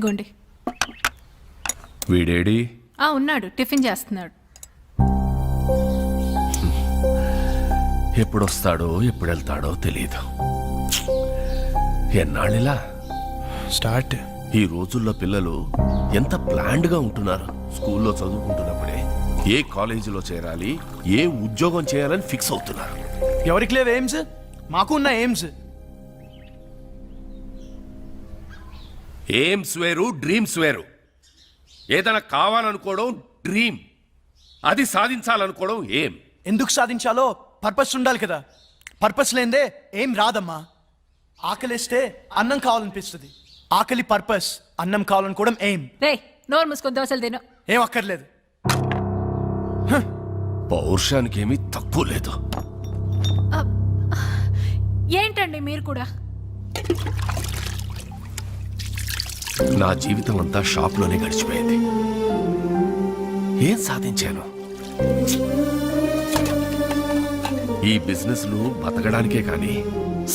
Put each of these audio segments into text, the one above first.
గోండి. వీడేడి? ఉన్నాడు, టిఫిన్ చేస్తున్నాడు. ఎప్పుడొస్తాడో ఎప్పుడు వెళ్తాడో తెలియదు. ఎన్నాళ్ళిలా స్టార్ట్. ఈ రోజుల్లో పిల్లలు ఎంత ప్లాన్డ్గా ఉంటున్నారు. స్కూల్లో చదువుకుంటున్నప్పుడే ఏ కాలేజీలో చేరాలి, ఏ ఉద్యోగం చేయాలని ఫిక్స్ అవుతున్నారు. ఎవరికి లేవు ఎయిమ్స్? మాకు ఉన్న ఎయిమ్స్. ఎయిమ్స్ వేరు, డ్రీమ్స్ వేరు. ఏదైనా కావాలనుకోవడం డ్రీమ్, అది సాధించాలనుకోవడం ఏం. ఎందుకు సాధించాలో పర్పస్ ఉండాలి కదా. పర్పస్ లేదే ఏం రాదమ్మా. ఆకలిస్తే అన్నం కావాలనిపిస్తుంది. ఆకలి పర్పస్, అన్నం కావాలనుకోవడం ఏం. రే నోరు మూసుకొని దోశలు తిను. ఏం అక్కర్లేదు. పౌరుషానికి ఏమీ తక్కువ లేదు. ఏంటండి మీరు కూడా? నా జీవితం అంతా షాప్లోనే గడిచిపోయింది. ఏం సాధించాను? ఈ బిజినెస్లు బతకడానికే కానీ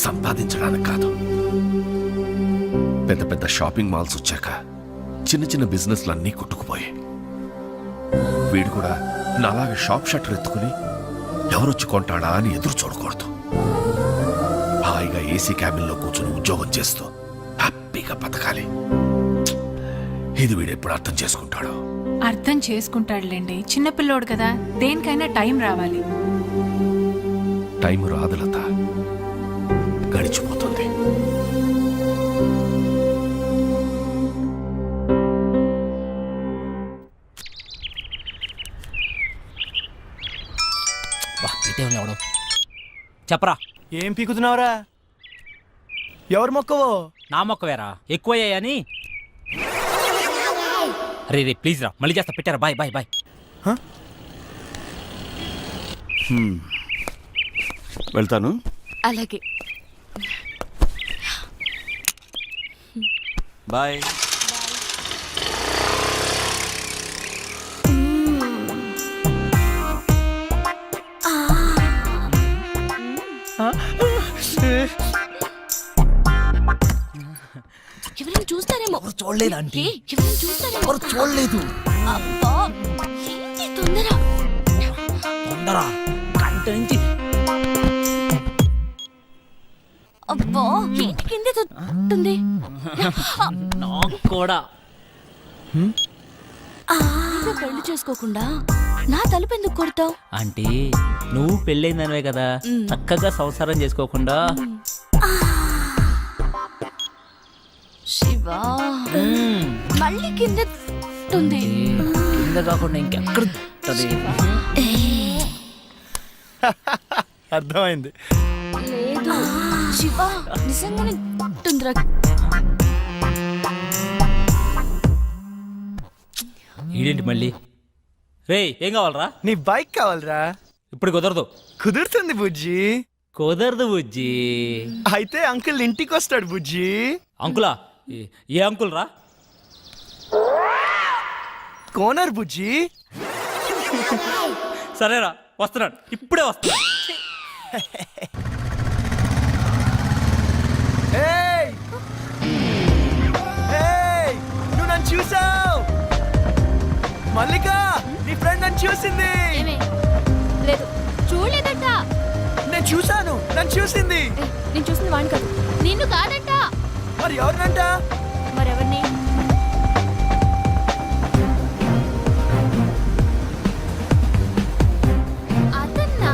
సంపాదించడానికి కాదు. పెద్ద పెద్ద షాపింగ్ మాల్స్ వచ్చాక చిన్న చిన్న బిజినెస్లు అన్నీ కొట్టుకుపోయాయి. వీడు కూడా నాలాగా షాప్ షట్టర్ ఎత్తుకుని ఎవరొచ్చి కొంటాడా అని ఎదురు చూడకూడదు. హాయిగా ఏసీ క్యాబిన్లో కూర్చుని ఉద్యోగం చేస్తూ హ్యాపీగా బతకాలి. ఇది వీడు ఎప్పుడు అర్థం చేసుకుంటాడు? అర్థం చేసుకుంటాడులేండి, చిన్నపిల్లోడు కదా. దేనికైనా టైం రావాలి. టైం రాదు లత, గడిచిపోతుంది. చెప్పరా, ఏం పీకుతున్నావురా? ఎవరు మొక్కవో? నా మొక్కవేరా, ఎక్కువయ్యాయని. రే రే ప్లీజ్ రా, మళ్ళీ చేస్తా. పెట్టారా? Bye bye bye. వెళ్తాను. అలాగే బాయ్. ఎవరైనా చూస్తారేమో. చూడలేదు అంటే ఎవరైనా చూస్తారేమో. చూడలేదు. అబ్బా, ఏంటి తొందర? తొందర గంట నుంచి. అబ్బా, ఏంటి కింద తొంటుంది? నాకు కూడా. పెళ్లి చేసుకోకుండా నా తలుపు ఎందుకు కొడతావు? అంటే నువ్వు పెళ్ళైందనివే కదా, చక్కగా సంసారం చేసుకోకుండా. శివా, మళ్ళీ కింద తొంది. కింద కాకుండా ఇంకెక్కడ ఉంటది? అర్థమైంది. లేదు శివా, నిజంగానే తొందర. ఈడేంటి మళ్ళీ? రే ఏం కావాలరా? నీ బైక్ కావాలరా? ఇప్పుడు కుదరదు. కుదురుతుంది బుజ్జి. కుదరదు బుజ్జి. అయితే అంకుల్ ఇంటికి వస్తాడు బుజ్జి. అంకులా? ఏ అంకుల్ రా? కోనర్ బుజ్జి. సరేరా, వస్తున్నాడు, ఇప్పుడే వస్తున్నాడు. ఏయ్! ఏయ్! నువ్వు నన్ను చూసావు? మల్లిక, నీ ఫ్రెండ్ నన్ను చూసింది. లేదు, చూడలేదంట. నేను చూసాను, నన్ను చూసింది. నేను చూసింది వాడిని కాదు, నిన్ను కాదంట. మరి ఎవరినంట? మరెవరిని? అదన్నా.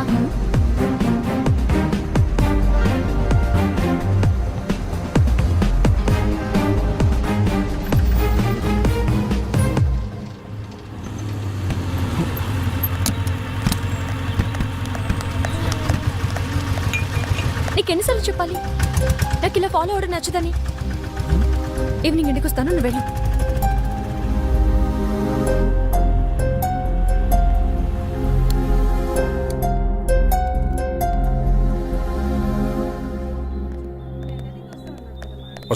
నీకెన్నిసార్లు చెప్పాలి నాకు ఇలా ఫాలో అవడం నచ్చదని? ఈవినింగ్ ఇంటికి వస్తాను, నువ్వు వెళ్ళు.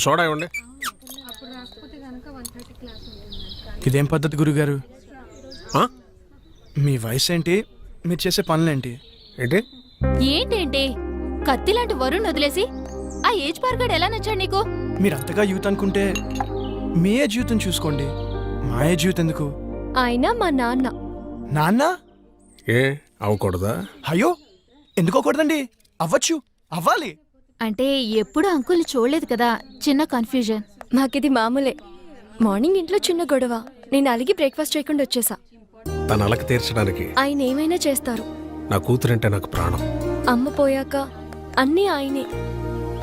సోడా ఇవ్వండి. ఇదేం పద్ధతి గురుగారు? మీ వయసు ఏంటి? మీరు చేసే పనులేంటి? ఏంటి ఏంటేంటి? కత్తి లాంటి వరుణ్ వదిలేసి ఆ ఏజ్ పార్గాడు ఎలా నచ్చాడు నీకు? మీరు అంతగా యూత్ అనుకుంటే మీ జీవితం చూసుకోండి, మా జీవితం ఎందుకు? ఆయన మా నాన్న. నాన్న? ఏ అవ్వకూడదా? అయ్యో ఎందుకోకూడదండి, అవ్వచ్చు, అవ్వాలి. అంటే ఎప్పుడు అంకుల్ని చూడలేదు కదా, చిన్న కన్ఫ్యూజన్. మాకిది మామూలే. మార్నింగ్ ఇంట్లో చిన్న గొడవ, నేను అలిగి బ్రేక్ఫాస్ట్ చేయకుండా వచ్చేసా. తన అలక తీర్చడానికి ఆయన ఏమైనా చేస్తారు. నా కూతురంటే నాకు ప్రాణం. అమ్మ పోయాక అన్నీ ఆయనే.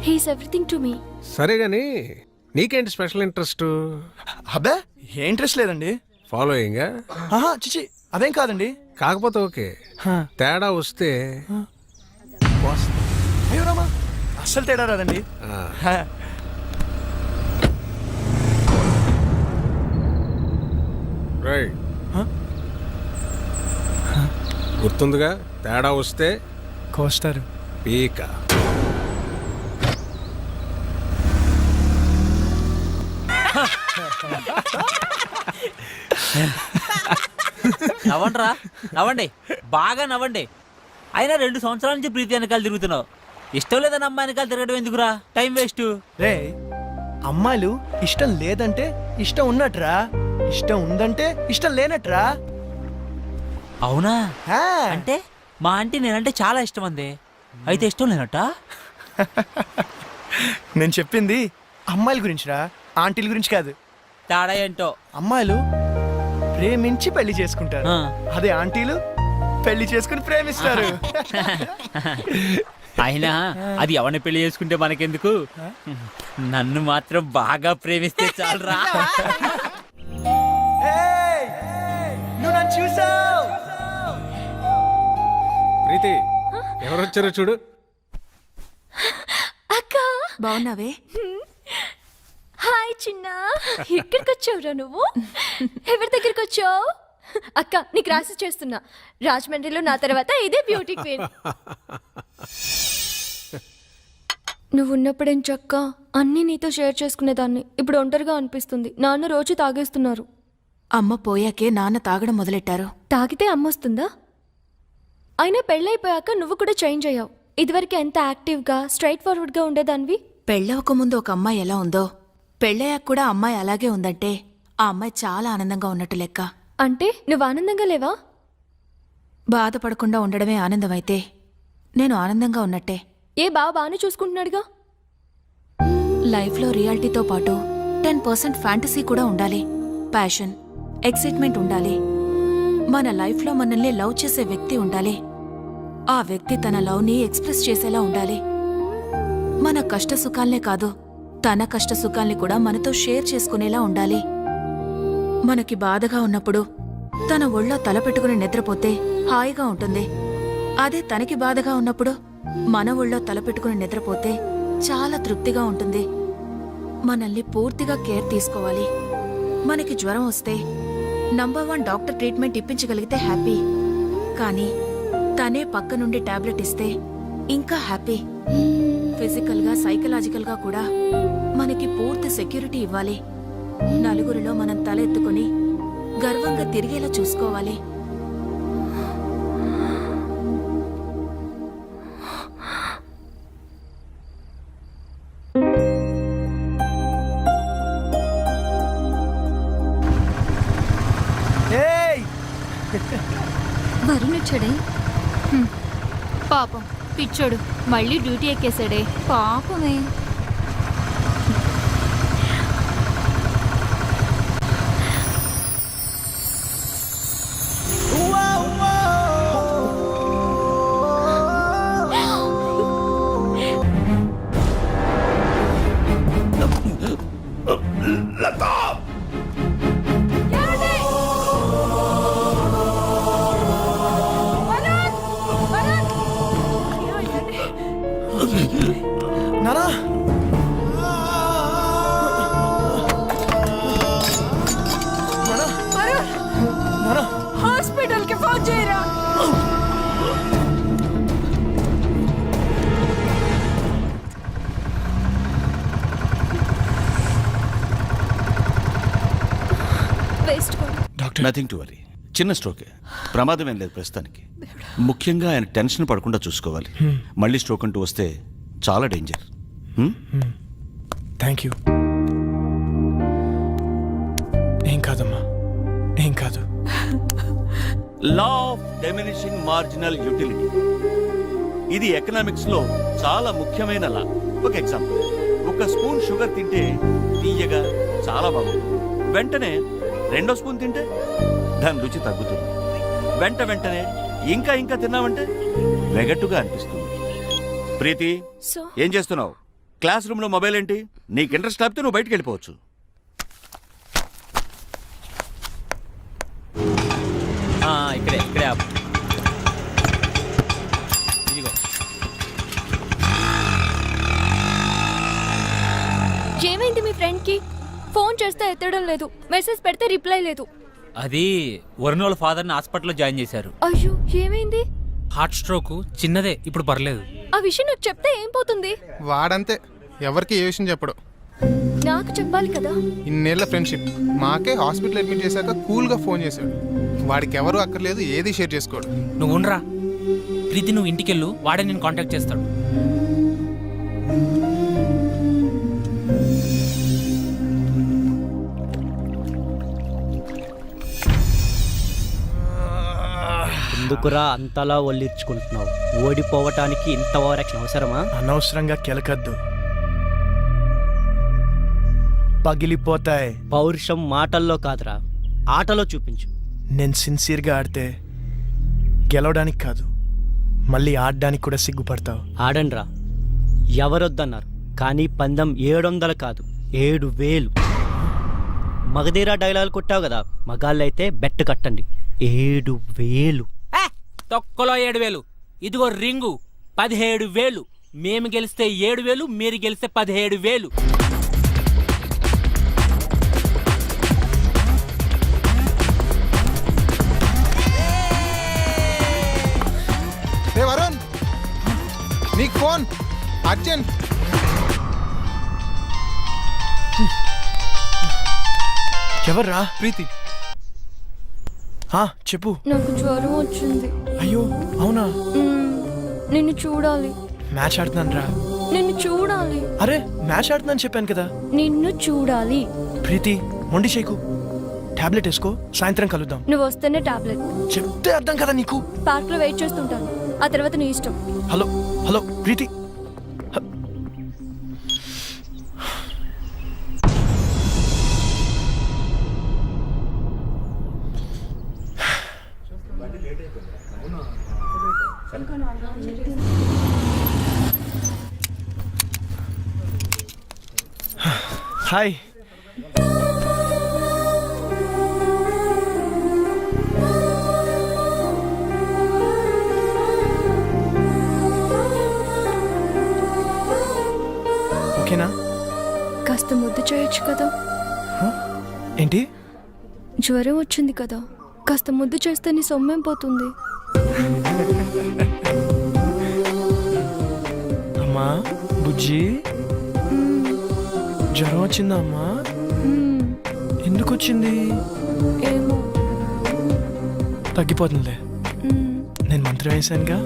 He's everything to me. సరే గాని నీకేంటి స్పెషల్ ఇంట్రెస్ట్? అబ్బే ఏ ఇంట్రెస్ట్ లేదండి. ఫాలోయింగ్? ఆహా చిచి అదేం కాదండి. కాకపోతే ఓకే, తేడా వస్తే అయ్యో రామా, అస్సలు తేడా రాదండి. హా. రైట్. గుర్తుందిగా, తేడా వస్తే కోస్తారు. పీక. నవ్వండిరా, నవ్వండి, బాగా నవ్వండి. అయినా 2 సంవత్సరాల నుంచి ప్రీతి వెనకాల తిరుగుతున్నావు. ఇష్టం లేదని అమ్మాయి వెనకాల తిరగడం ఎందుకురా, టైం వేస్ట్. రే అమ్మాయిలు ఇష్టం లేదంటే ఇష్టం ఉన్నట్రా, ఇష్టం ఉందంటే ఇష్టం లేనట్రా. అవునా? హా. అంటే మా ఆంటీ నేనంటే చాలా ఇష్టం అంది, అయితే ఇష్టం లేనట్ట? నేను చెప్పింది అమ్మాయిల గురించిరా, ఆంటీల గురించి కాదు. తేడా ఏంటో. అమ్మాయిలు ప్రేమించి పెళ్లి చేసుకుంటారు, ఆ. అదే ఆంటీలు పెళ్లి చేసుకుని ప్రేమిస్తారు. అయినా అది ఎవరిని పెళ్లి చేసుకుంటే మనకెందుకు, నన్ను మాత్రం బాగా ప్రేమిస్తే చాలరా. ఏయ్, నువ్వు నన్ను చూసావు? ప్రీతి ఎవరొచ్చారో చూడు. అక్క బాగున్నావే? హాయ్ చిన్న. ఎక్కడికి వచ్చావురా నువ్వు? ఎవరి దగ్గరికి వచ్చావు? అక్క నీకు రాసి చేస్తున్నా, రాజమండ్రిలో నా తర్వాత ఇదే బ్యూటీ క్వీన్. నువ్వు ఉన్నప్పుడేం చక్క అన్నీ నీతో షేర్ చేసుకునేదాన్ని. ఇప్పుడు ఒంటరిగా అనిపిస్తుంది. నాన్న రోజు తాగేస్తున్నారు. అమ్మ పోయాకే నాన్న తాగడం మొదలెట్టారు. తాగితే అమ్మొస్తుందా? అయినా పెళ్ళైపోయాక నువ్వు కూడా చేంజ్ అయ్యావు. ఇదివరకు ఎంత యాక్టివ్గా స్ట్రైట్ ఫార్వర్డ్గా ఉండేదానివి. పెళ్ళవక ముందు ఒక అమ్మాయి ఎలా ఉందో, పెళ్ళయ్యాక కూడా అమ్మాయి అలాగే ఉందంటే ఆ అమ్మాయి చాలా ఆనందంగా ఉన్నట్టు లెక్క. అంటే నువ్వు ఆనందంగా లేవా? బాధపడకుండా ఉండడమే ఆనందమైతే నేను ఆనందంగా ఉన్నట్టే. ఏ బాగానే చూసుకుంటున్నాడుగా. లైఫ్లో రియాలిటీతో పాటు 10% ఫ్యాంటసీ కూడా ఉండాలి. ప్యాషన్, ఎక్సైట్మెంట్ ఉండాలి. మన లైఫ్లో మనల్ని లవ్ చేసే వ్యక్తి ఉండాలి. ఆ వ్యక్తి తన లవ్ని ఎక్స్ప్రెస్ చేసేలా ఉండాలి. మన కష్ట సుఖాల్నే కాదు, తన కష్ట సుఖాల్ని కూడా మనతో షేర్ చేసుకునేలా ఉండాలి. మనకి బాధగా ఉన్నప్పుడు తన ఒళ్ళో తల పెట్టుకుని నిద్రపోతే హాయిగా ఉంటుంది. అదే తనకి బాధగా ఉన్నప్పుడు మన ఒళ్ళో తల పెట్టుకుని నిద్రపోతే చాలా తృప్తిగా ఉంటుంది. మనల్ని పూర్తిగా కేర్ తీసుకోవాలి. మనకి జ్వరం వస్తే నంబర్ 1 డాక్టర్ ట్రీట్మెంట్ ఇప్పించగలిగితే హ్యాపీ. కానీ తనే పక్క నుండి టాబ్లెట్ ఇస్తే ఇంకా హ్యాపీ. ఫిజికల్గా సైకలాజికల్గా కూడా మనకి పూర్తి సెక్యూరిటీ ఇవ్వాలి. నలుగురిలో మనం తల ఎత్తుకుని గర్వంగా తిరిగేలా చూసుకోవాలి. ఏయ్ వరుణ్ వచ్చాడే? పాపం పిచ్చోడు మళ్ళీ డ్యూటీ ఎక్కేశాడే. పాపమే. నానా హాస్పిటల్ కి ఫోన్ చేయరా. Waste nothing to worry. చిన్న స్ట్రోకే, ప్రమాదం ఏం లేదు ప్రస్తుతానికి. ముఖ్యంగా ఆయన టెన్షన్ పడకుండా చూసుకోవాలి. మళ్ళీ స్ట్రోక్ అంటూ వస్తే చాలా డేంజర్. Thank you. కాదమ్మా, ఏం కాదు. Law of diminishing marginal utility, ఇది ఎకనామిక్స్ లో చాలా ముఖ్యమైన లా. ఒక ఎగ్జాంపుల్, ఒక స్పూన్ షుగర్ తింటే తీయగా చాలా బాగుంటుంది. వెంటనే 2వ స్పూన్ తింటే దాని రుచి తగ్గుతుంది. వెంటనే ఇంకా ఇంకా తిన్నామంటే వెగట్టుగా అనిపిస్తుంది. ప్రీతి, సో ఏం చేస్తున్నావు? క్లాస్ రూమ్ లో మొబైల్ ఏంటి? నీకు ఇంట్రెస్ట్ లేకపోతే నువ్వు బయటికి వెళ్ళిపోవచ్చు. ఇక్కడే ఆపు. ఇదిగో. ఏమైంది మీ ఫ్రెండ్ కి? ఫోన్ చేస్తే ఎత్తడం లేదు, మెసేజ్ పెడితే రిప్లై లేదు. అది వరుణ్ వాళ్ళ ఫాదర్ని హాస్పిటల్లో జాయిన్ చేశారు. అయ్యో, ఏమైంది? హార్ట్ స్ట్రోక్ చిన్నదే, ఇప్పుడు పర్లేదు. ఆ విషయం నాకు చెప్తే ఏం పోతుంది? వాడంతే, ఎవరికి ఏ విషయం చెప్పడు. నాకు చెప్పాలి కదా. ఇన్నేళ్ల ఫ్రెండ్షిప్, మాకే హాస్పిటల్ అడ్మిట్ చేశాక కూల్గా ఫోన్ చేశాడు. వాడికి ఎవరు అక్కర్లేదు, ఏది షేర్ చేసుకోడు. నువ్వు ఉండరా ప్రీతి, నువ్వు ఇంటికెళ్ళు, వాడే నేను కాంటాక్ట్ చేస్తాడు. ఎందుకురా అంతలా ఒళ్ళిర్చుకుంటున్నావు? ఓడిపోవటానికి ఇంత ఓవరాక్షన్ అవసరమా? అనవసరంగా కెలకద్దు, పగిలిపోతాయి. పౌరుషం మాటల్లో కాదురా, ఆటలో చూపించు. నేను సిన్సియర్గా ఆడితే గెలవడానికి కాదు, మళ్ళీ ఆడడానికి కూడా సిగ్గుపడతావు. ఆడండ్రా, ఎవరొద్దన్నారు, కానీ పందెం 700 కాదు 7000. మగధీరా డైలాగ్ కొట్టావు కదా, మగాళ్ళైతే బెట్ కట్టండి 7000. తొక్కలో 7000. ఇదిగో రింగు 17000. మేము గెలిస్తే 7000, మీరు గెలిస్తే 17000. ఏ వరుణ్, నీకు ఫోన్ అర్జెంట్. ఎవర్రా? ప్రీతి, చెప్పు. నాకు జ్వరం వచ్చింది. అయ్యో, అవునా? నిన్ను చూడాలి. మ్యాచ్ ఆడుతున్నాను రా. నిన్ను చూడాలి. అరే, మ్యాచ్ ఆడుతున్నాను చెప్పాను కదా. నిన్ను చూడాలి. ప్రీతి, మొండి చేయకు. టాబ్లెట్ వేసుకో, సాయంత్రం కలుద్దాం. నువ్వు వస్తేనే టాబ్లెట్. చెప్తే అర్థం కదా నీకు. పార్క్ లో వెయిట్ చేస్తుంటాను, ఆ తర్వాత నీ ఇష్టం. హలో హలో ప్రీతి. హాయ్. ఓకేనా? కాస్త ముద్దు చేయొచ్చు కదా. ఏంటి? జ్వరం వచ్చింది కదా, కాస్త ముద్దు చేస్తే నీ సొమ్మేం పోతుంది. అమ్మా బుజ్జి, జ్వరం వచ్చిందా అమ్మా? ఎందుకు వచ్చింది? ఏమో. తగ్గిపోతుందిలే, నేను మంత్రం వేసానుగా.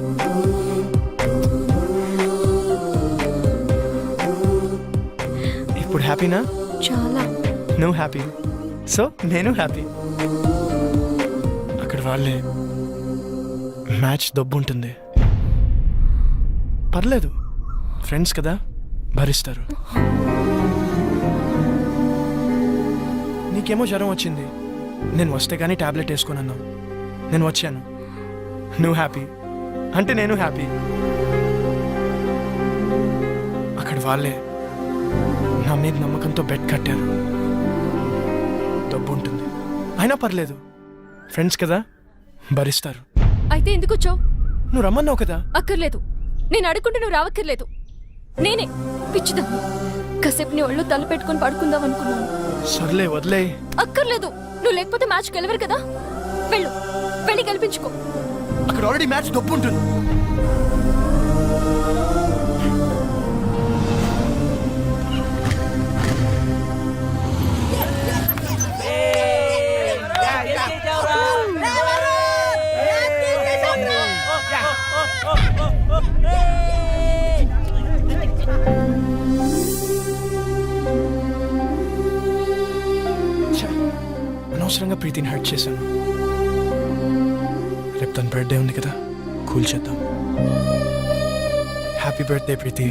ఇప్పుడు హ్యాపీనా? చాలా. నువ్వు హ్యాపీ, సో నేను హ్యాపీ. అక్కడ వాళ్ళే మ్యాచ్ దొబ్బు ఉంటుంది, పర్లేదు, ఫ్రెండ్స్ కదా, భరిస్తారు. నీకేమో జ్వరం వచ్చింది, నేను వస్తే కానీ టాబ్లెట్ వేసుకున్నాను. నేను వచ్చాను, నువ్వు హ్యాపీ అంటే నేను హ్యాపీ. అక్కడ వాళ్ళే నా మీద నమ్మకంతో బెట్ కట్టారు. డబ్బు ఉంటుంది, అయినా పర్లేదు, ఫ్రెండ్స్ కదా, భరిస్తారు. అయితే ఎందుకు వచ్చావు? నువ్వు రమ్మన్నావు కదా. అక్కర్లేదు, నేను అడుగుంటే నువ్వు రావక్కర్లేదు. నేనే పిచ్చిదా కాసేపు నీ ఒళ్ళు తల పెట్టుకుని పడుకుందాం అనుకున్నాను. సర్లే, వదిలే. అక్కర్లేదు, నువ్వు లేకపోతే మ్యాచ్ గెలవరు కదా. వెళ్ళు, వెళ్ళి గెలిపించుకో. అక్కడ ఆల్రెడీ మ్యాచ్ డబ్బు ఉంటుంది. అనవసరంగా ప్రీతిని హర్ట్ చేశాను. రేపు తన బర్త్డే ఉంది కదా, కూల్ చేద్దాం. హ్యాపీ బర్త్డే ప్రీతి.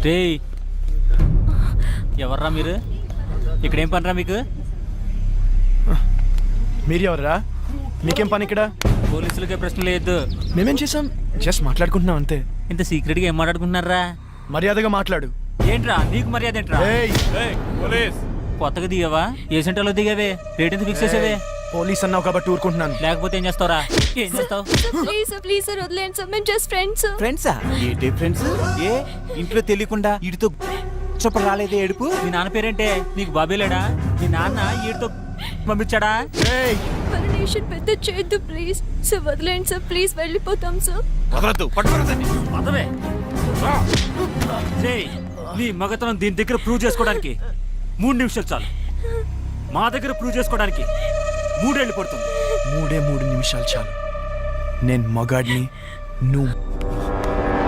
రే ఎవర్రా మీరు? ఇక్కడేం పనిరా మీకు? మీరు ఎవర్రా? మీకేం పని ఇక్కడ? పోలీసులకే ప్రశ్న లేదు. మేమేం చేసాం? జస్ట్ మాట్లాడుకుంటున్నాం అంతే. ఇంత సీక్రెట్గా ఏం మాట్లాడుకుంటున్నారా? మర్యాదగా మాట్లాడు. ఏంట్రా నీకు మర్యాద ఏంట్రా? కొత్తగా దిగావా? ఏ సెంటర్లో దిగావే? రేట్ ఎంత ఫిక్స్ చేసావే? పోలీస్ అన్నావు కాబట్టి ఊరుకుంటున్నాను. లేకపోతే ఏం చేస్తావురా? ఏం చేస్తావు? ప్లీజ్ సార్ వదిలేండి సార్, మేము జస్ట్ ఫ్రెండ్స్. ఫ్రెండ్సా? ఏంటి ఫ్రెండ్స్? ఏ ఇంట్లో తెలియకుండా వీడితో చెప్ప రాలేదే ఏడుపు? మీ నాన్న పేరేంటే? నీకు బాబే లేడా? మీ నాన్న వీడితో పంపించాడా? పర్మిషన్ పెద్ద చేయొద్దు ప్లీజ్ సార్, వదిలేండి సార్ ప్లీజ్, వెళ్ళిపోతాం సార్. పదవే. నీ మగతనం దీని దగ్గర ప్రూవ్ చేసుకోవడానికి 3 నిమిషాలు చాలు. మా దగ్గర ప్రూవ్ చేసుకోవడానికి 3 ఏళ్ళు పడుతుంది. 3 నిమిషాలు చాలు. నేను మగాడిని, నువ్వు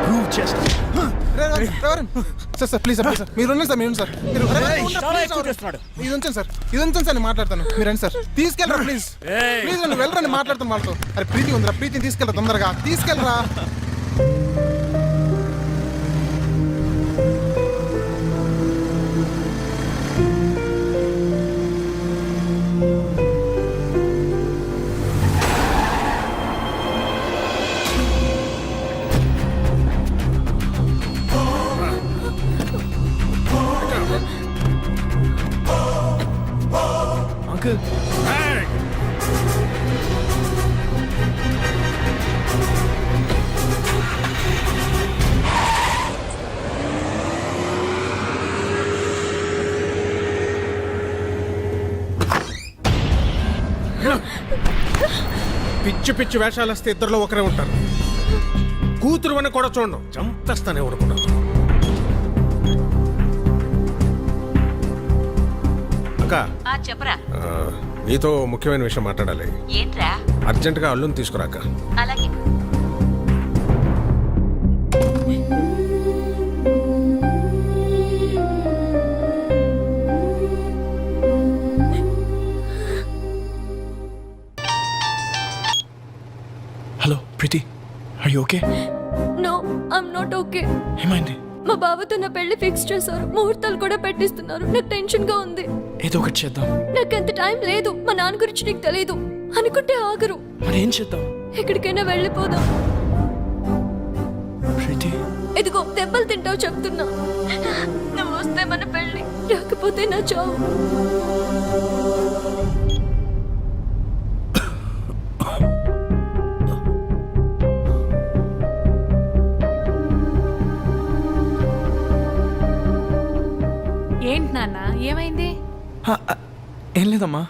ప్రూవ్ చేస్తా. సార్ ప్లీజ్ సార్, మీరు ఉండండి సార్, మీరు సార్, మీరు ఇది ఉంచండి సార్, ఇది ఉంచండి సార్, నేను మాట్లాడతాను. మీరు రండి సార్, తీసుకెళ్ళరా ప్లీజ్, ప్లీజ్ నన్ను వెళ్ళరండి, మాట్లాడతాను వాళ్ళతో. అరే ప్రీతి ఉందిరా, ప్రీతిని తీసుకెళ్ళరా, తొందరగా తీసుకెళ్ళరా. అంకుల్ పిచ్చి పిచ్చి వేషాలు వస్తే ఇద్దరులో ఒకరే ఉంటారు. కూతురు అని కూడా చూడడం, చంపేస్తానే ఊరుకున్నాను. అక్క చెప్పరా. నీతో ముఖ్యమైన విషయం మాట్లాడాలి. ఏంట్రా? అర్జెంటుగా అల్లుని తీసుకురాక. అలాగే. Hello Preethi, are you okay? No I'm not okay. ఏమైంది? మా బావతో నా పెళ్లి ఫిక్స్ చేశారు, ముహూర్తాలు కూడా పెట్టిస్తున్నారు. నాకు టెన్షన్ గా ఉంది. ఏదో ఒకటి చేద్దాం. నాకు అంత టైం లేదు. మా నాన్న గురించి నీకు తెలీదు. అనుకుంటే ఆగరు. మరి ఏం చేద్దాం? ఎక్కడికైనా వెళ్ళిపోదాం. ప్రీతి, ఇదిగో దెబ్బలు తింటావు చెప్తున్నా. నువ్వు వస్తే మన పెళ్లి, రాకపోతే నా చావు. ఏంటి నాన్న, ఏమైంది? ఏం లేదమ్మా.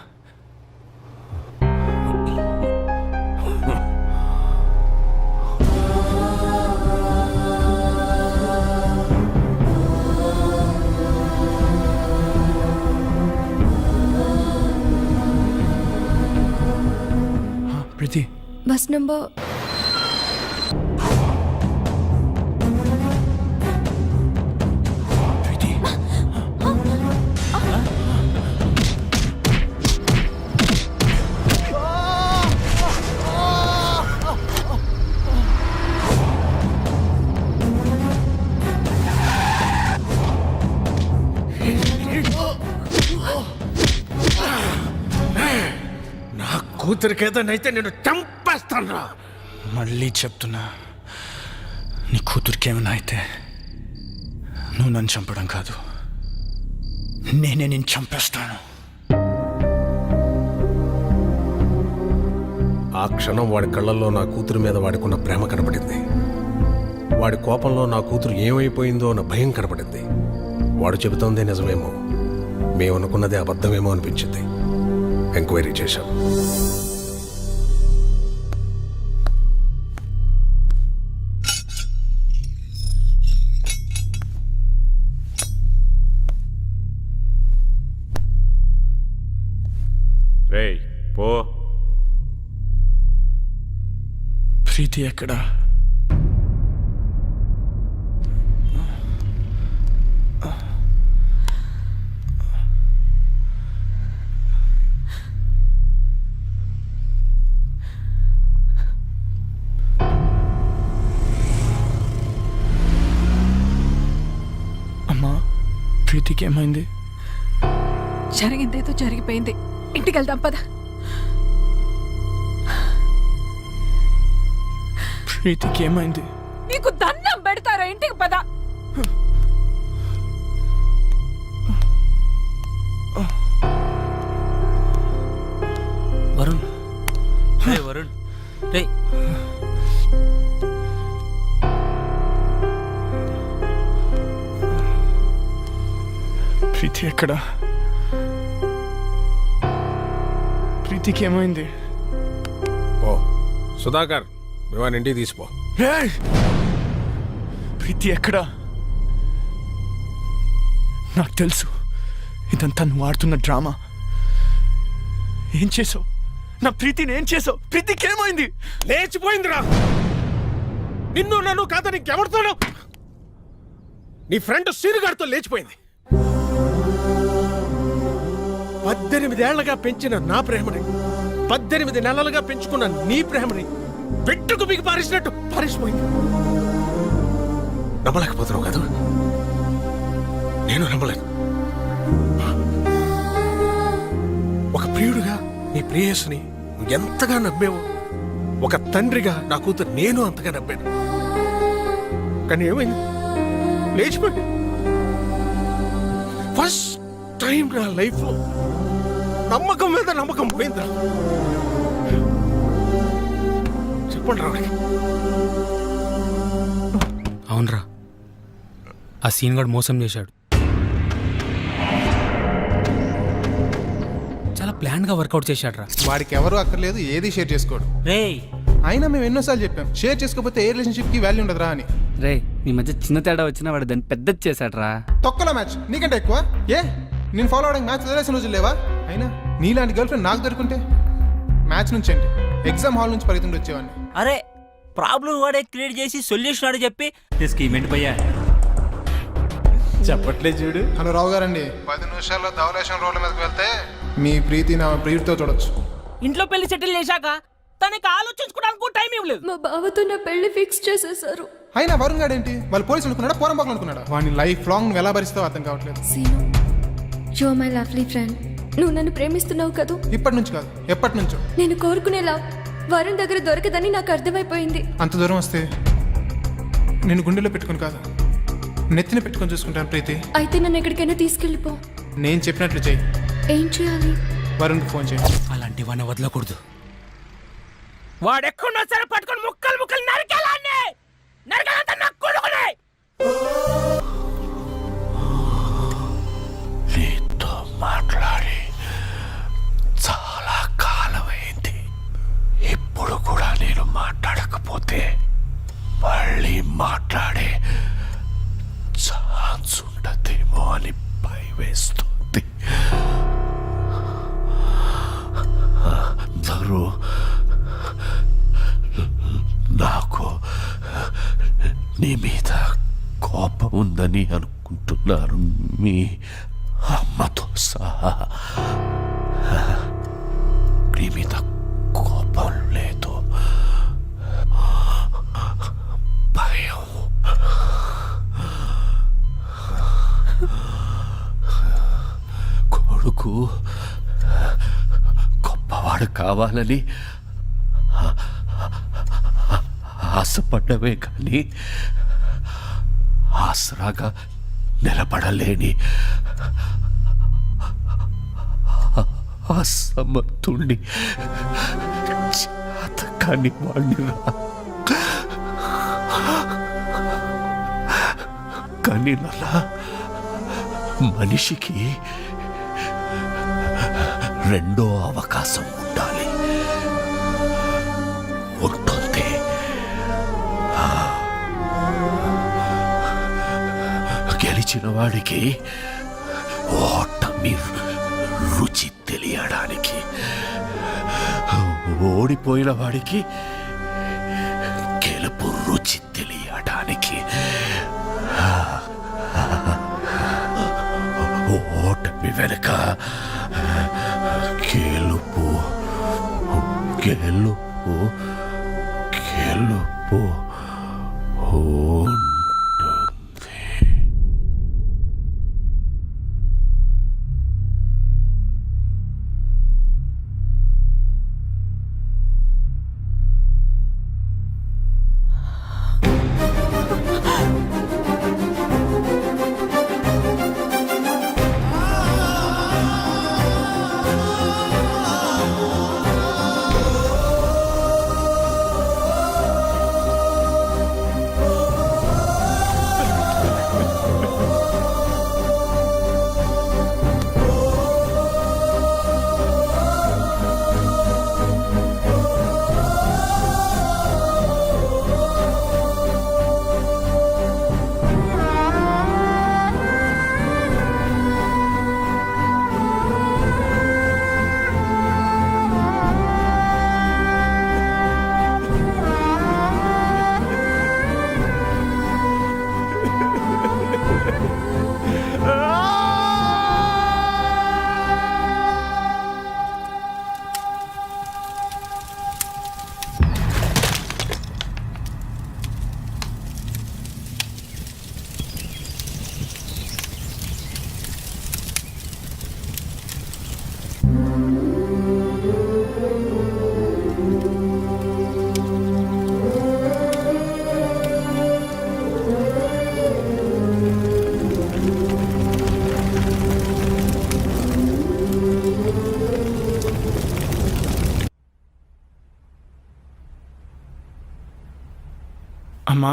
లాస్ట్ నెంబర్ నా కూతురికి ఏదైతే నేను చంపేస్తాను. మళ్ళీ చెప్తున్నా, నీ కూతురికి ఏమైనా అయితే నువ్వు నన్ను చంపడం కాదు, నేనే నేను చంపేస్తాను. ఆ క్షణం వాడి కళ్ళల్లో నా కూతురు మీద వాడికున్న ప్రేమ కనపడింది. వాడి కోపంలో నా కూతురు ఏమైపోయిందో అన్న భయం కనపడింది. వాడు చెబుతోందే నిజమేమో, మేము అనుకున్నదే అబద్ధమేమో అనిపించింది. ఎంక్వైరీ చేశాం. రేయ్ పో. ప్రీతి ఎక్కడా? అమ్మా, ప్రీతికి ఏమైంది? జరిగిందేదో జరిగిపోయింది, ఇంటికి వెళ్దాం పద. ప్రీతికి ఏమైంది? నీకు దండం పెడతారా, ఇంటికి పద. వరుణ్, రే వరుణ్, రే ప్రీతి ఎక్కడా? ప్రీతికి ఏమైంది? ఓ సుధాకర్, మేము ఇంటికి తీసిపో. ఏయ్! ప్రీతి ఎక్కడా? నాకు తెలుసు ఇదంతా నువ్వు ఆడుతున్న డ్రామా. ఏం చేసావు? నా ప్రీతిని ఏం చేసావు? ప్రీతికి ఏమైంది? లేచిపోయిందిరా. నిన్ను నన్ను కాదని ఇంకెవరితోనో నీ ఫ్రెండ్ సీనుగారితో లేచిపోయింది. 18 ఏళ్లగా పెంచిన నా ప్రేమని, 18 నెలలుగా పెంచుకున్న నీ ప్రేమని పెట్టుకు మీకు పారేసినట్టు పారేసిపోయింది. నమ్మలేకపోతున్నావు కదా? నేను నమ్మలేను. ఒక ప్రియుడుగా నీ ప్రేయస్ని నువ్వు ఎంతగా నమ్మేవో, ఒక తండ్రిగా నా కూతురు నేను అంతగా నమ్మాను. కానీ ఏమైంది? లేచిపోయింది. ఫస్ట్ టైం నా లైఫ్లో నమ్మకం మీద నమ్మకం పోయిందా? చెప్పండి రావడానికి. అవునరా, ఆ సీన్ గడు మోసం చేశాడు. చాలా ప్లాన్ గా వర్కౌట్ చేశాడు రా. వాడికి ఎవరు అక్కర్లేదు, ఏది షేర్ చేసుకోడు. రేయ్ అయినా మేము ఎన్నోసార్లు చెప్పాం, షేర్ చేసుకోకపోతే ఏ రిలేషన్షిప్ కి వాల్యూ ఉండదురా అని. రే మీ మధ్య చిన్న తేడా వచ్చినా వాడు దాన్ని పెద్దది చేశాడు రా. తొక్కలో మ్యాచ్ నీకంటే ఎక్కువ. ఏ నేను ఫాలో అవడానికి మ్యాచ్ వదిలేసిన రోజులు లేవా? అయినా నీలాంటి గర్ల్ ఫ్రెండ్ నాకు దొరుకుంటే మ్యాచ్ నుంచి ఏంటి, ఎగ్జామ్ హాల్ నుంచి పరిగెత్తుండి వచ్చేవాడిని. అరే ప్రాబ్లం వాడే క్రియేట్ చేసి సొల్యూషన్ వాడే చెప్పి స్కీమ్ ఏంటి భయ్యా? చెప్పట్లే చూడు. హలో రావు గారండి, 10 నిమిషాల్లో ధవలేశం రోడ్ల మీదకి వెళ్తే మీ ప్రీతి నా ప్రియుడితో చూడొచ్చు. ఇంట్లో పెళ్లి సెటిల్ చేశాక తనకి ఆలోచించుకోవడానికి టైం ఇవ్వలేదు. మా బావతో నా పెళ్లి ఫిక్స్ చేసేసారు. అయినా వరుణ్ గారు ఏంటి, వాళ్ళు పోలీసు అనుకున్నాడా పోరంబాకులు అనుకున్నాడా? వాడిని లైఫ్ లాంగ్ నువ్వు ఎలా భరిస్తావో అర్థం కావట్లేదు. Seenu, you are my lovely friend. నువ్వు నన్ను ప్రేమిస్తున్నావు కదూ? ఇప్పటి నుంచి కాదు, ఎప్పటి నుంచో. నేను కోరుకునే లవ్ వరుణ్ దగ్గర దొరకదని నాకు అర్థమైపోయింది. అంత దూరం వస్తే నేను గుండెలో పెట్టుకుని కాదు, నెత్తిన పెట్టుకొని చూసుకుంటాను ప్రీతి. అయితే నన్ను ఎక్కడికైనా తీసుకెళ్ళిపో. నేను చెప్పినట్లు చెయ్యి. ఏం చేయాలి? వరుణ్కి ఫోన్ చేయి. అలాంటి వాడిని వదలకూడదు. వాడెక్కడున్నా సరే పట్టుకొని ముక్కలు ముక్కలు నరికేలాన్ని నరకాలంతా నాకు కొడుకునే. నీతో మాట్లాడి చాలా కాలమైంది. ఇప్పుడు కూడా నేను మాట్లాడకపోతే మళ్ళీ మాట్లాడే ఛాన్స్ ఉండదేమో అని భయవేస్తుంది. నీ మీద కోపం ఉందని అనుకుంటున్నారు మీ అమ్మతో సహా. నీ మీద కోపం లేదు, భయం. కొడుకు గొప్పవాడు కావాలని ఆశపడ్డమే కానీ ఆసరాగా నిలబడలేని అసమర్థుణ్ణి, చేతకాని వాణ్ణిరా. కానీ నలా మనిషికి రెండో అవకాశం ఉండాలి, ఉంటుంది. గెలిచిన వాడికి ఓటమి రుచి తెలియడానికి, ఓడిపోయిన వాడికి గెలుపు రుచి తెలియడానికి. ఓటమి వెనుక గెలుపు, గెలుపు, గెలుపు ఉంటుంది. అమ్మా,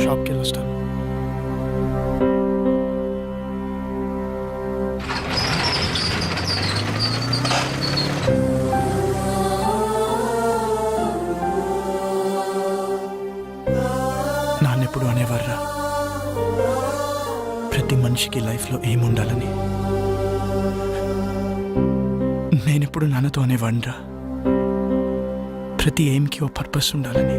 షాప్కి వెళ్ళొస్తాను. నాన్నెప్పుడు అనేవారా, ప్రతి మనిషికి లైఫ్లో ఏముండాలని. నేనెప్పుడు నాన్నతో అనేవాడిరా, ప్రతి ఎయిమ్కి ఓ పర్పస్ ఉండాలని.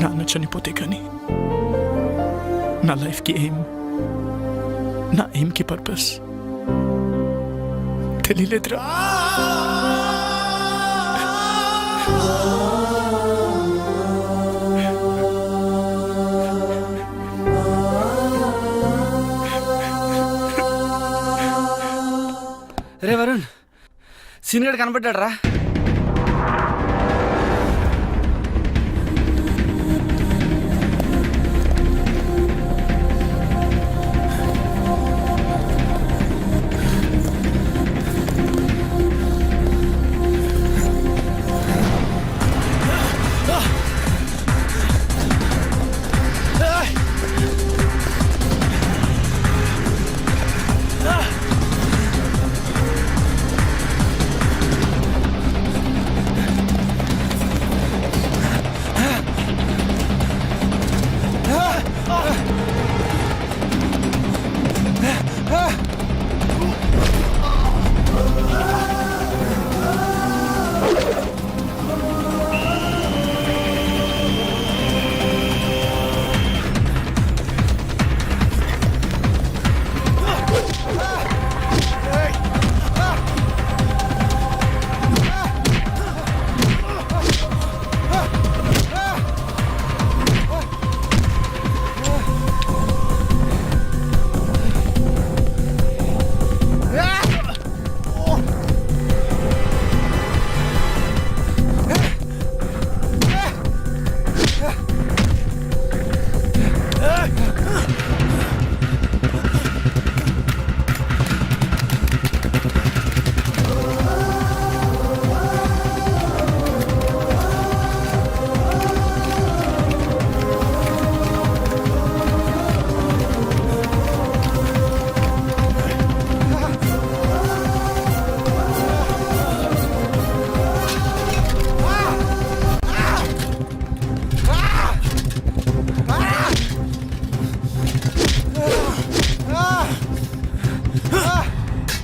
నాన్న చనిపోతే కానీ నా లైఫ్కి ఎయిమ్, నా ఎయిమ్కి పర్పస్ తెలియలేదురా. రే వరుణ్, సీనియర్ కనబడ్డాడు రా.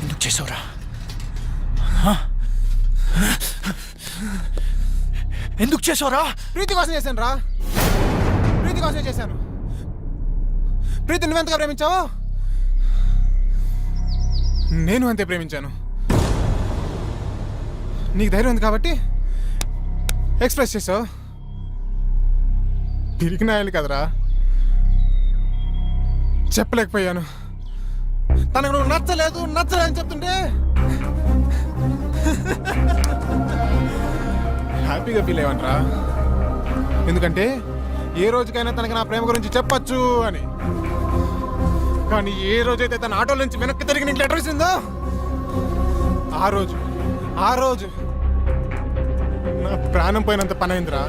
ఎందుకు చేసావురా? ఎందుకు చేసావురా? ప్రీతి కోసం చేశాను రా, ప్రీతి కోసమే చేశాను. ప్రీతి నువ్వెంతగా ప్రేమించావు, నేను అంతే ప్రేమించాను. నీకు ధైర్యం ఉంది కాబట్టి ఎక్స్ప్రెస్ చేసావు. తిరిగి నాయాలి కదరా, చెప్పలేకపోయాను. తనకు నువ్వు నచ్చలేదు అని చెప్తుంటే హ్యాపీగా ఫీల్ అయ్యావనరా. ఎందుకంటే ఏ రోజుకైనా తనకి నా ప్రేమ గురించి చెప్పచ్చు అని. కానీ ఏ రోజైతే తన ఆటోల నుంచి వెనక్కి తిరిగి నీకు లెటర్ ఇచ్చిందో ఆ రోజు నా ప్రాణం పోయినంత పని అయిందిరా.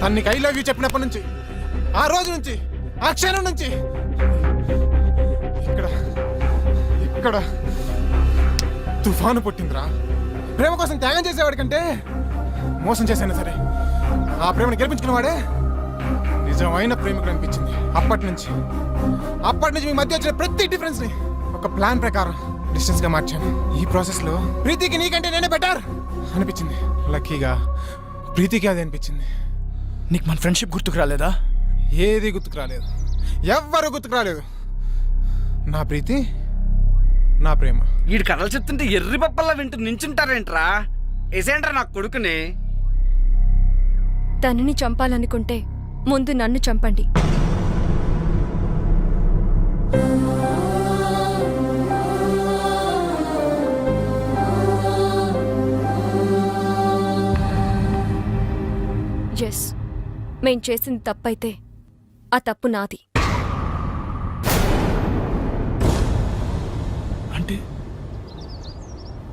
తను నీకు ఐ లవ్ యూ చెప్పినప్పటి నుంచి, ఆ రోజు నుంచి, ఆ క్షణం నుంచి ఇక్కడ తుఫాను పుట్టిందిరా. ప్రేమ కోసం త్యాగం చేసేవాడి కంటే మోసం చేశాను సరే, ఆ ప్రేమను గెలిపించుకున్న వాడే నిజమైన ప్రేమికుడు అనిపించింది. అప్పటి నుంచి మీ మధ్య వచ్చిన ప్రతి డిఫరెన్స్ ని ఒక ప్లాన్ ప్రకారం డిస్టెన్స్ గా మార్చాను. ఈ ప్రాసెస్ లో ప్రీతికి నీకంటే నేనే బెటర్ అనిపించింది. లక్కీగా ప్రీతికి అది అనిపించింది. నీకు మన ఫ్రెండ్షిప్ గుర్తుకు రాలేదా? ఏది గుర్తుకు రాలేదు, ఎవ్వరు గుర్తుకు రాలేదు. నా ప్రీతి, నా ప్రేమ. వీడి కథలు చెప్తుంటే ఎర్రి పప్పల్లా వింటూ నించుంటారేంట్రా? ఏసేంట్రా నా కొడుకుని. తనని చంపాలనుకుంటే ముందు నన్ను చంపండి. ఎస్, మేం చేసింది తప్పైతే ఆ తప్పు నాది. అంటే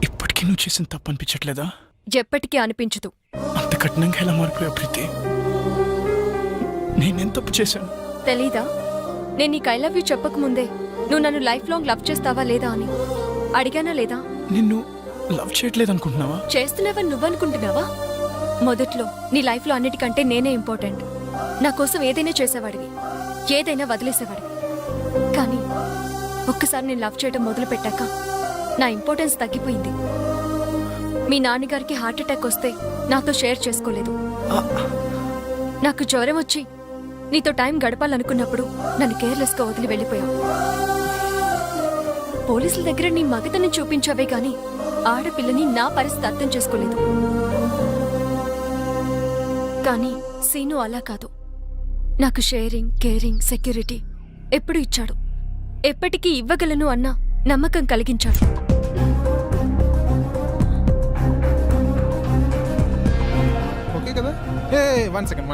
ఇప్పటికీ నువ్వు చేసిన తప్పు అనిపించట్లేదా? ఎప్పటికీ అనిపించదు. అంత కఠినంగా ఎలా మారిపోయావు ప్రీతి? నేనేం తప్పు చేశాను? తెలీదా? నేను నీకు ఐ లవ్ యూ చెప్పకముందే నువ్వు నన్ను లైఫ్ లాంగ్ లవ్ చేస్తావా లేదా అని అడిగానా లేదా? నిన్ను లవ్ చేయట్లేదు అనుకుంటున్నావా? చేస్తున్నావని నువ్వనుకుంటున్నావా? మొదట్లో నీ లైఫ్లో అన్నిటికంటే నేనే ఇంపార్టెంట్. నా కోసం ఏదైనా చేసేవాడివి, ఏదైనా వదిలేసేవాడివి. కానీ ఒక్కసారి నేను లవ్ చేయడం మొదలు పెట్టాక నా ఇంపార్టెన్స్ తగ్గిపోయింది. మీ నాన్నగారికి హార్ట్ అటాక్ వస్తే నాతో షేర్ చేసుకోలేదు. నాకు జ్వరం వచ్చి నీతో టైం గడపాలనుకున్నప్పుడు నన్ను కేర్లెస్గా వదిలి వెళ్ళిపోయావు. పోలీసుల దగ్గర నీ మగతను చూపించావే గాని ఆడపిల్లని నా పరిస్థితి అర్థం చేసుకోలేదు. కానీ సీను అలా కాదు. నాకు షేరింగ్, కేరింగ్, సెక్యూరిటీ ఎప్పుడు ఇచ్చాడు. ఎప్పటికీ ఇవ్వగలను అన్న నమ్మకం కలిగించాడు. ఓకే కదా? One second.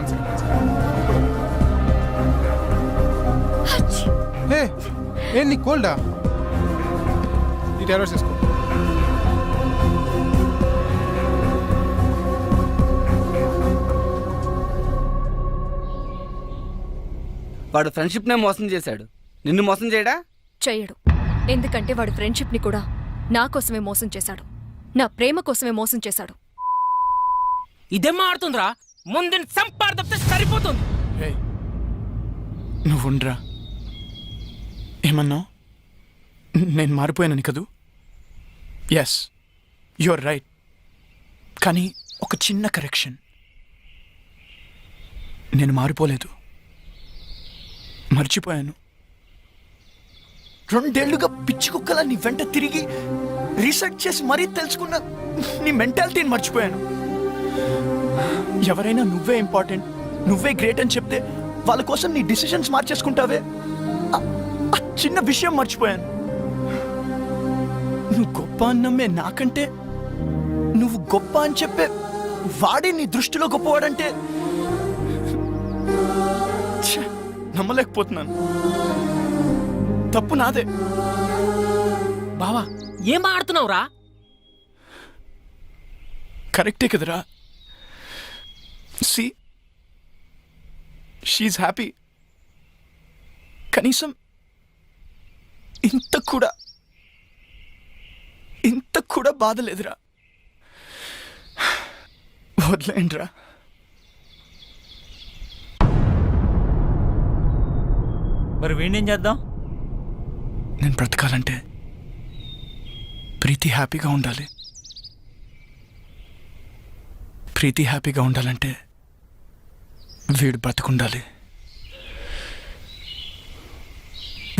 నీ కోల్డా? ఈ టాబ్లెట్స్ వేసుకో. వాడు ఫ్రెండ్షిప్ నే మోసం చేశాడు, నిన్ను మోసం చేయడా? చెయ్యడు. ఎందుకంటే వాడు ఫ్రెండ్షిప్ని కూడా నా కోసమే మోసం చేశాడు. నా ప్రేమ కోసమే మోసం చేశాడు. ఇదేం మారుతుందిరా? ముందు సంపాదిస్తే సరిపోతుంది. నువ్వు ఉండరా. ఏమన్నావు? నేను మారిపోయానని కదూ? Yes, you're right. కానీ ఒక చిన్న కరెక్షన్. నేను మారిపోలేదు, మర్చిపోయాను. 2 ఏళ్లుగా పిచ్చి కుక్కలా నీ వెంట తిరిగి రీసెర్చ్ చేసి మరీ తెలుసుకున్న నీ మెంటాలిటీని మర్చిపోయాను. ఎవరైనా నువ్వే ఇంపార్టెంట్, నువ్వే గ్రేట్ అని చెప్తే వాళ్ళ కోసం నీ డిసిషన్స్ మార్చేసుకుంటావే, ఆ చిన్న విషయం మర్చిపోయాను. నువ్వు గొప్ప అన్నమ్మే నాకంటే నువ్వు గొప్ప అని చెప్పే వాడే నీ దృష్టిలో గొప్పవాడంటే నమ్మలేకపోతున్నాను. తప్పు నాదే. బావా ఏం ఆడుతున్నావురా? కరెక్టే కదరా. See, she happy. కనీసం ఇంత కూడా బాధ లేదురా. వదిలేండిరా. మరి వీణేం చేద్దాం? నేను బ్రతకాలంటే ప్రీతి హ్యాపీగా ఉండాలి. ప్రీతి హ్యాపీగా ఉండాలంటే వీడు బ్రతకుండాలి.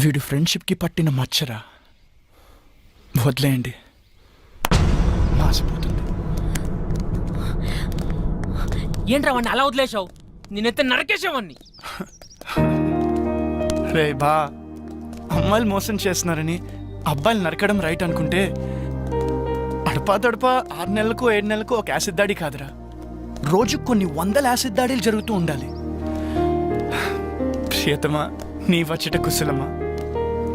వీడు ఫ్రెండ్షిప్కి పట్టిన మచ్చరా, వదిలేయండి, మాసిపోతుంది. ఏంట్రా వాడిని అలా వదిలేసావు? నేనైతే నరకేసావాన్ని. రే బా, అమ్మాయిలు మోసం చేస్తున్నారని అబ్బాయిలు నరకడం రైట్ అనుకుంటే అడపా దడపా 6 నెలలకు 7 నెలలకు ఒక యాసిడ్ దాడి కాదురా, రోజు కొన్ని 100 యాసిడ్ దాడులు జరుగుతూ ఉండాలి. ప్రియతమా నీ వచ్చట కుశలమా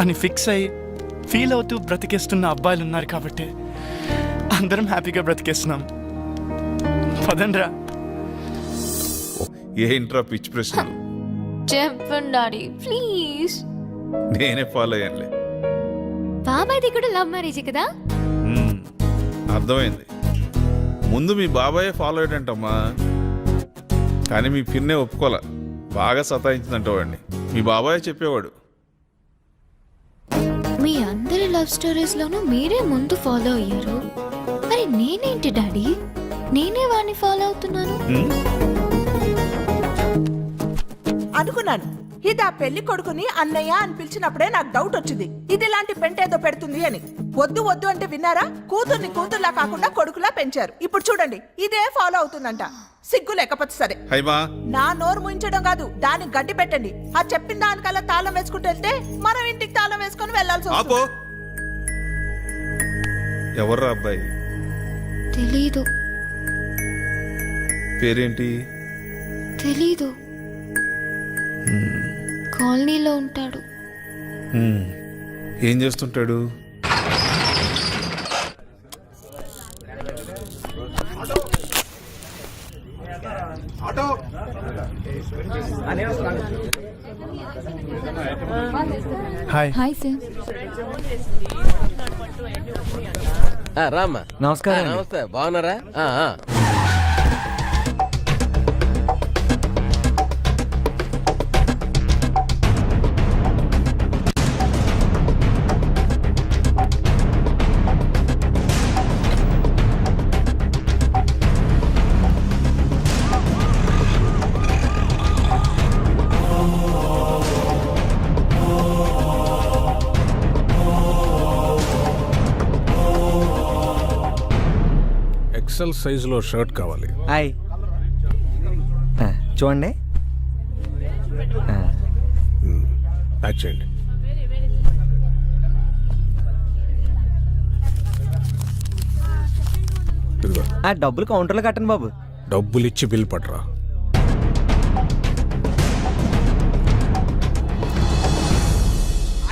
అని ఫిక్స్ అయ్యి ఫీల్ అవుతూ బ్రతికేస్తున్న అబ్బాయిలు ఉన్నారు కాబట్టి అందరం హ్యాపీగా బ్రతికేస్తున్నాం. పదండ్రా. ఏంట్రా పిచ్చి ప్రశ్నలు? చెప్పండి డాడీ ప్లీజ్. నేనే ఫాలో అయ్యానులే. బాబాయ్ది కూడా లవ్ మ్యారేజ్ కదా? అర్థమైంది. ముందు మీ బాబాయే ఫాలో అయ్యాడంటమ్మా, కానీ మీ పిన్నే ఒప్పుకోలే. బాగా సతాయించిందంట వాడిని. మీ బాబాయే చెప్పేవాడు. మీ అందరి లవ్ స్టోరీస్ లోనూ మీరే ముందు ఫాలో అయ్యారు, మరి నేనేంటి డాడీ? నేనే వాడిని ఫాలో అవుతున్నాను. అనుకున్నాను ఇది ఆ పెళ్లి కొడుకుని అన్నయ్య అని పిలిచినప్పుడే నాకు డౌట్ వచ్చింది, ఇది ఇలాంటి పెంటేదో పెడుతుంది అని. వద్దు వద్దు అంటే విన్నారా? కూతుర్ని కూతుర్లా కాకుండా కొడుకులా పెంచారు. ఇప్పుడు చూడండి ఇదే ఫాలో అవుతుందంట. సిగ్గు లేకపోతే సరే, నా నోరు ముయించడం కాదు, దానికి గడ్డి పెట్టండి. ఆ చెప్పిన దానికల్లా తాళం వేసుకుంటూ వెళ్తే మనం ఇంటికి తాళం వేసుకొని వెళ్లాల్సి వస్తుంది. ఎవర్రా అబ్బాయి? తెలీదు. పేరేంటి? తెలీదు. కాలనీలో ఉంటాడు. ఏం చేస్తుంటాడు? హాయ్. Hi sir. రామ్మా. నమస్కారం. నమస్తే, బాగున్నారా? ఎక్సెల్ సైజులో షర్ట్ కావాలి. హాయ్, చూడండి. ప్యాక్ చేయండి. ఇదిగో. డబ్బులు కౌంటర్లో కట్టండి బాబు. డబ్బులు ఇచ్చి బిల్ పట్టరా.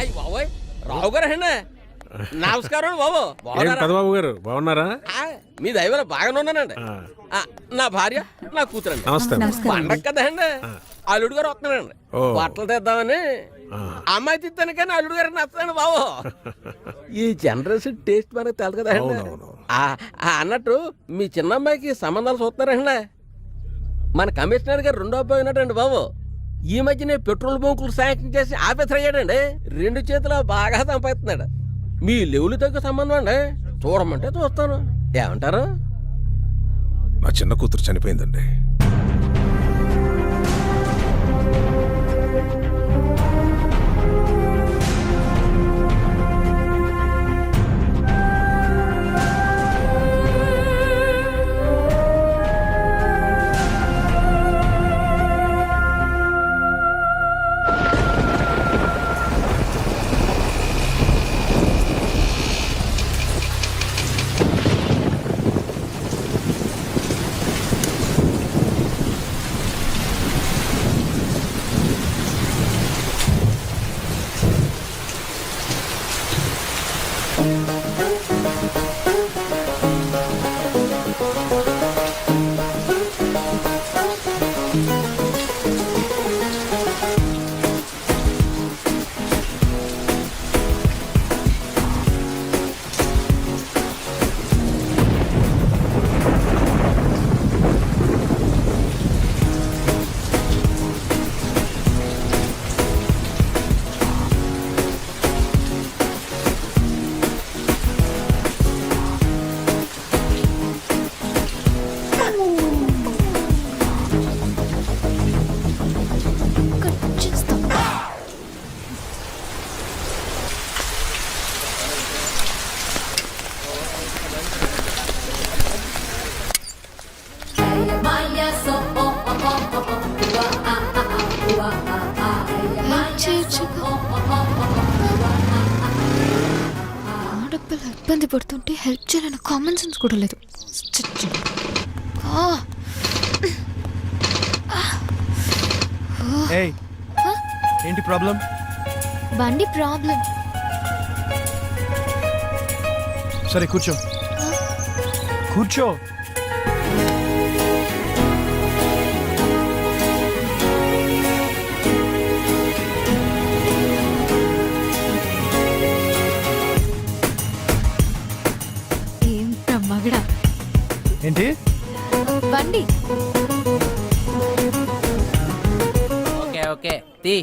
అయ్యి బాబోయ్, రావు గారు అండి. నమస్కారం బాబు. పెదబాబు గారు బాగున్నారా? మీ దైవం బాగానే ఉన్నానండి. నా భార్య, నా కూతురండి. నమస్తే. పండగ కదండి, అల్లుడు గారు వస్తున్నానండి. బట్టలు తెద్దామని. అమ్మాయి తిత్తాను కానీ అల్లుడు గారు నచ్చాను బాబు. ఈ జనరేషన్ టేస్ట్ మనకు తెలదు కదా అన్నట్టు మీ చిన్న అమ్మాయికి సంబంధాలు చూస్తున్నారండి. మన కమిషనర్ గారు 2వ అబ్బాయి ఉన్నాడండి బాబు. ఈ మధ్యనే పెట్రోల్ బంకులు శాంక్షన్ చేసి ఆఫీసర్ అయ్యాడండి. 2 చేతులు బాగా సంపాదిస్తున్నాడు. మీ లెవెల్ తగ్గ సంబంధం అండి, చూడమంటే చూస్తాను. ఏమంటారు? నా చిన్న కూతురు చనిపోయిందండి. ఆడపిల్ల ఇబ్బంది పడుతుంటే హెల్ప్ చేయాలని కామన్ సెన్స్ కూడా లేదు. ఏయ్ ఏంటి ప్రాబ్లం? బండి ప్రాబ్లం. సరే కూర్చో కూర్చో. ఏం మగడా ఏంటి? బండి. ఓకే ఓకే తీ.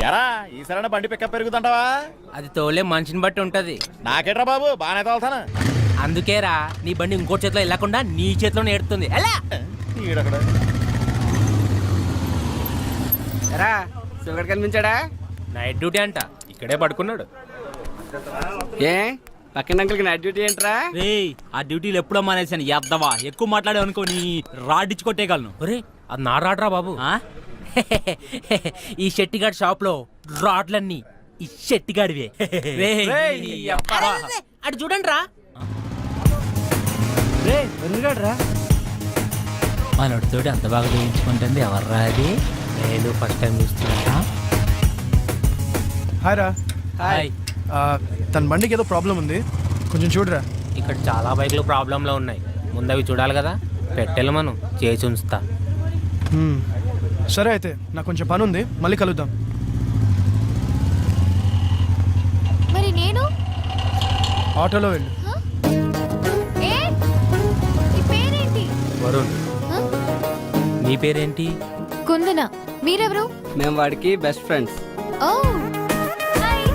ఎరా ఈసారైనా బండి పికప్ పెరుగుతుంటావా? అది తోలే మనిషిని బట్టి ఉంటది. నాకేట్రా బాబు, బాగానే తోలుతాను. అందుకేరా నీ బండి ఇంకో చేతిలో వెళ్ళకుండా నీ చేతిలోనే ఎడుతుంది. ఎలా ఈడక్కడ రా షుగర్ కనిపించాడా? నైట్ డ్యూటీ అంట, ఇక్కడే పడుకున్నాడు. ఏ పక్కన అంకుల్కి నైట్ డ్యూటీ ఏంట్రా? రేయ్ ఆ డ్యూటీలు ఎప్పుడో మానేసాను. ఎద్దవా ఎక్కువ మాట్లాడే అనుకో నీ రాడిచ్చి కొట్టేయగలను. ఒరే అది నా రాడ్రా బాబు. ఈ షెట్టిగాడి షాప్ లో రాడ్లన్నీ ఈ షెట్టిగాడివే. అటు చూడండి రా. మనోడితోటి అంత బాగా చేయించుకుంటుంది ఎవర్రా అది? నేను ఫస్ట్ టైం చూస్తున్నా. హాయ్ రా. హాయ్. తన బండికి ఏదో ప్రాబ్లం ఉంది, కొంచెం చూడరా. ఇక్కడ చాలా బైక్లు ప్రాబ్లంలో ఉన్నాయి. ముందు అవి చూడాలి కదా. పెట్టెలు మనం చేసి ఉంచుతా. సరే అయితే నాకు కొంచెం పని ఉంది, మళ్ళీ కలుద్దాం. మరి నేను ఆటోలో వెళ్ళు. ఏ నీ పేరేంటి? వరుణ్. నీ పేరేంటి? కుందన. మీరెవరు? మేము వాడికి best friends. Oh hi.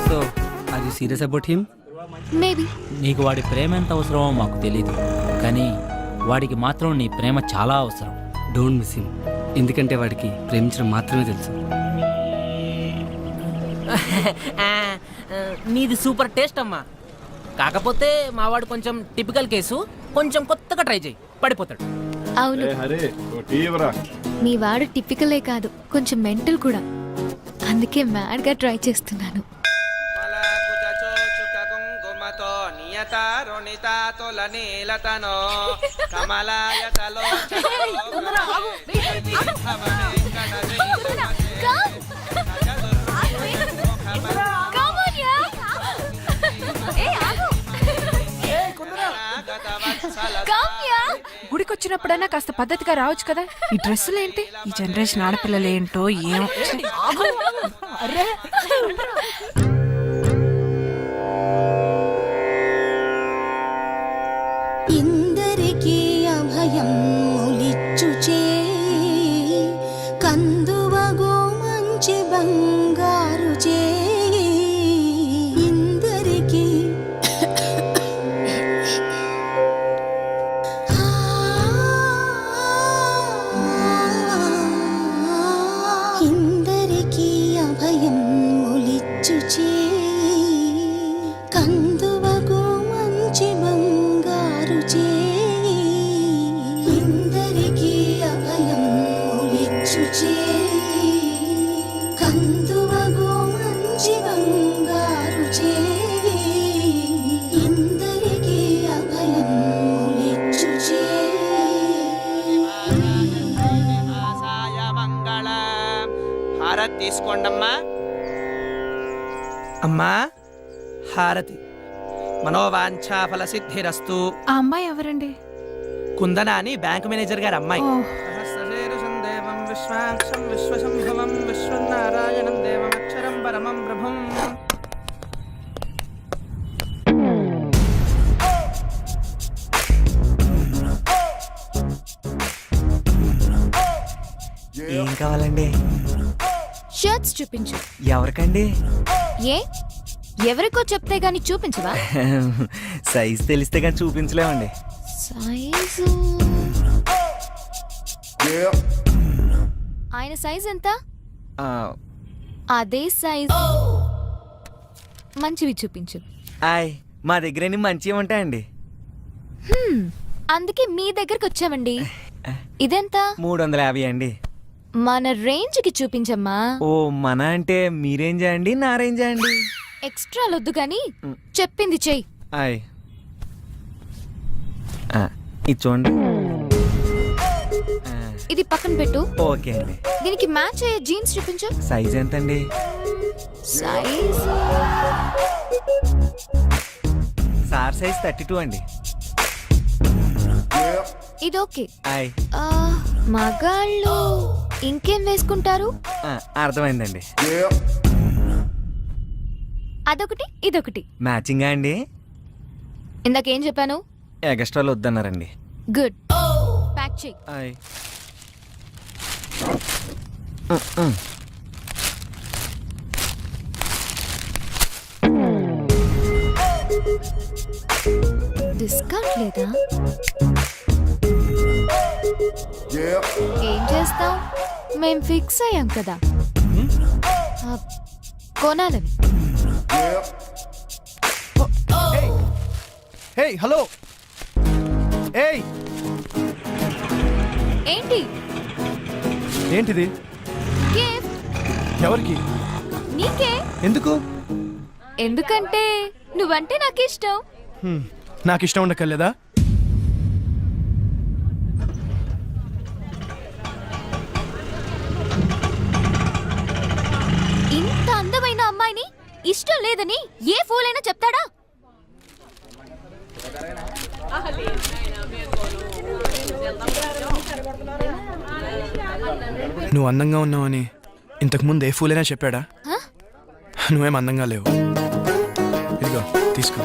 So are you serious about him? Maybe. నీకు వాడి ప్రేమ ఎంత అవసరమో మాకు తెలియదు, కానీ వాడికి మాత్రం నీ ప్రేమ చాలా అవసరం. డోంట్ మిస్ హిమ్, ఎందుకంటే వాడికి ప్రేమించడం మాత్రమే తెలుసు. నీది సూపర్ టేస్ట్ అమ్మా. కాకపోతే మావాడు కొంచెం టిపికల్ కేసు, కొంచెం కొత్తగా ట్రై చేయి, పడిపోతాడు. అవును, మీ వాడు టిపికలే కాదు, కొంచెం మెంటల్ కూడా. అందుకే మ్యాడ్ గా ట్రై చేస్తున్నాను. గుడికొచ్చినప్పుడైనా కాస్త పద్ధతిగా రావచ్చు కదా. ఈ డ్రెస్సులు ఏంటి? ఈ జనరేషన్ ఆడపిల్లలు ఏంటో ఏమో. ఇందరికీ అభయం ములిచ్చు చేయి, కందువగో మంచి బంగారు చేయి. ఇందరికీ ఇందరికీ అభయం ములిచ్చు చేయి, కందువగో మంచి బంగారు చేయి. ఇందరికీ అభయం ములిచ్చు చేయి, కందువగో మంచి బంగారు చేయి. ఇందరికీ అభయం ములిచ్చు చేయి. హారతి తీసుకోండమ్మా. అమ్మా హారతి. మనోవాంఛా ఫల సిద్ధిరస్తు. ఆ అమ్మాయి ఎవరండి? కుందన అని బ్యాంక్ మేనేజర్ గారి అమ్మాయి. ఓ. సహస్రశీర్షం విశ్వాక్షం విశ్వశంభవం విశ్వనారాయణం దేవమక్షరం పరమం ప్రభుం. ఏం కావాలండి? షర్ట్స్ చూపించు. ఎవరికండి? ఏ ఎవరికో చెప్తే గాని చూపించవా? సైజ్ తెలిస్తే కానీ చూపించలేమండి. సైజు ఆయన సైజ్ ఎంత? అదే సైజ్ మంచివి చూపించు. మా దగ్గర మంచివి ఉంటాయండి. అందుకే మీ దగ్గరకు వచ్చామండి. ఇదెంత? 350 అండి. మన రేంజ్ కి చూపించమ్మా. ఓ మన అంటే మీ రేంజా అండి నా రేంజా అండి? ఎక్స్ట్రా లొద్దు గాని చెప్పింది చెయ్యి. ఆయ్ ఇది చూడండి. ఇది పక్కన పెట్టు. ఓకే అండి. దీనికి మ్యాచ్ అయ్యే జీన్స్ చూపించు. సైజ్ ఎంత అండి? సైజ్ సార్ సైజ్ 32 అండి. ఇది ఓకే. ఆయ్ మగాళ్ళు ఇంకేం వేసుకుంటారు? అర్థమైందండి. అదొకటి ఇదొకటి మ్యాచింగా అండి? ఇందాకేం చెప్పాను? ఎగస్ట్రాలు వద్దన్నారండి. గుడ్, ప్యాక్ చెయ్యి. ఆయ్ డిస్కౌంట్ లేదా? ఏం చేస్తాం, మేం ఫిక్స్ అయ్యాం కదా కొనాలని. Hey hello. ఏయ్ ఏంటి? ఏంటిది? గిఫ్ట్. ఎవరికి? నీకే. ఎందుకు? ఎందుకంటే నువ్వంటే నాకు ఇష్టం. నాకు ఇష్టం ఉండకలేదా? ఇంత అందమైన అమ్మాయిని ఇష్టం లేదని ఏ ఫూల్ అయినా చెప్తాడా? నువ్వు అందంగా ఉన్నావని ఇంతకు ముందు ఏ ఫూలైనా చెప్పాడా? నువ్వేం అందంగా లేవు. ఇదిగో తీసుకో.